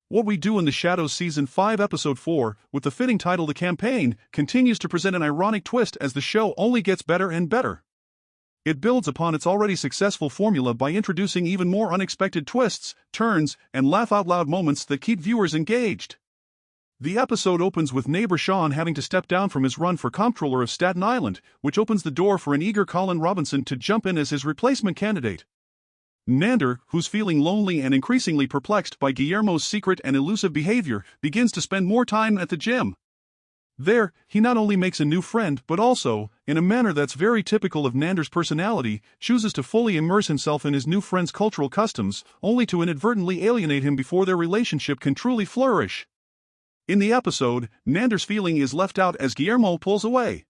What We Do in the Shadows Season 5 Episode 4, with the fitting title The Campaign, continues to present an ironic twist as the show only gets better and better. It builds upon its already successful formula by introducing even more unexpected twists, turns, and laugh-out-loud moments that keep viewers engaged. The episode opens with neighbor Sean having to step down from his run for comptroller of Staten Island, which opens the door for an eager Colin Robinson to jump in as his replacement candidate. Nander, who's feeling lonely and increasingly perplexed by Guillermo's secret and elusive behavior, begins to spend more time at the gym. There, he not only makes a new friend but also, in a manner that's very typical of Nander's personality, chooses to fully immerse himself in his new friend's cultural customs, only to inadvertently alienate him before their relationship can truly flourish. In the episode, Nander's feeling is left out as Guillermo pulls away.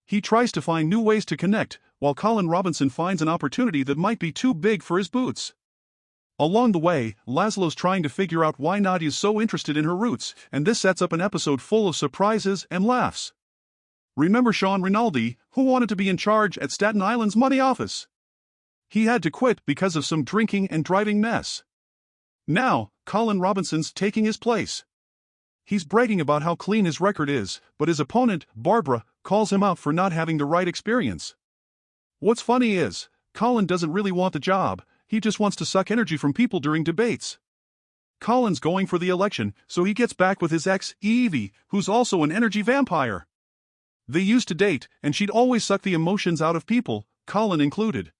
He tries to find new ways to connect, while Colin Robinson finds an opportunity that might be too big for his boots. Along the way, Laszlo's trying to figure out why Nadia's so interested in her roots, and this sets up an episode full of surprises and laughs. Remember Sean Rinaldi, who wanted to be in charge at Staten Island's money office? He had to quit because of some drinking and driving mess. Now, Colin Robinson's taking his place. He's bragging about how clean his record is, but his opponent, Barbara, calls him out for not having the right experience. What's funny is, Colin doesn't really want the job, he just wants to suck energy from people during debates. Colin's going for the election, so he gets back with his ex, Evie, who's also an energy vampire. They used to date, and she'd always suck the emotions out of people, Colin included.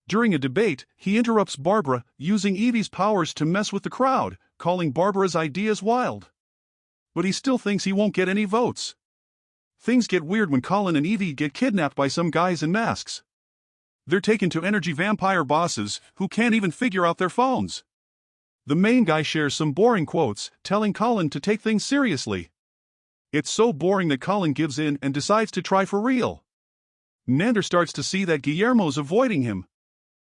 During a debate, he interrupts Barbara, using Evie's powers to mess with the crowd, calling Barbara's ideas wild. But he still thinks he won't get any votes. Things get weird when Colin and Evie get kidnapped by some guys in masks. They're taken to energy vampire bosses, who can't even figure out their phones. The main guy shares some boring quotes, telling Colin to take things seriously. It's so boring that Colin gives in and decides to try for real. Nander starts to see that Guillermo's avoiding him.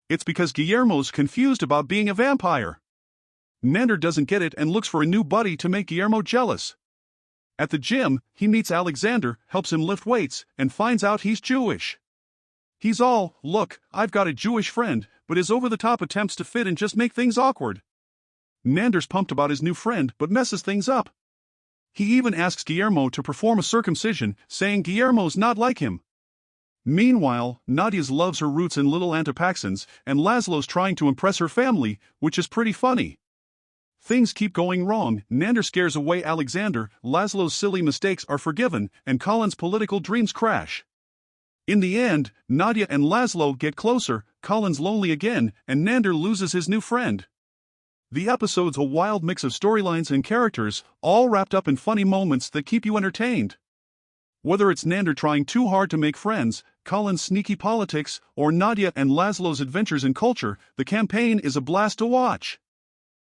It's because Guillermo's confused about being a vampire. Nander doesn't get it and looks for a new buddy to make Guillermo jealous. At the gym, he meets Alexander, helps him lift weights, and finds out he's Jewish. He's all, "Look, I've got a Jewish friend," but his over-the-top attempts to fit and just make things awkward. Nander's pumped about his new friend but messes things up. He even asks Guillermo to perform a circumcision, saying Guillermo's not like him. Meanwhile, Nadia's loves her roots in Little Antipaxans, and Laszlo's trying to impress her family, which is pretty funny. Things keep going wrong, Nander scares away Alexander, Laszlo's silly mistakes are forgiven, and Colin's political dreams crash. In the end, Nadia and Laszlo get closer, Colin's lonely again, and Nander loses his new friend. The episode's a wild mix of storylines and characters, all wrapped up in funny moments that keep you entertained. Whether it's Nander trying too hard to make friends, Colin's sneaky politics, or Nadia and Laszlo's adventures in culture, The Campaign is a blast to watch.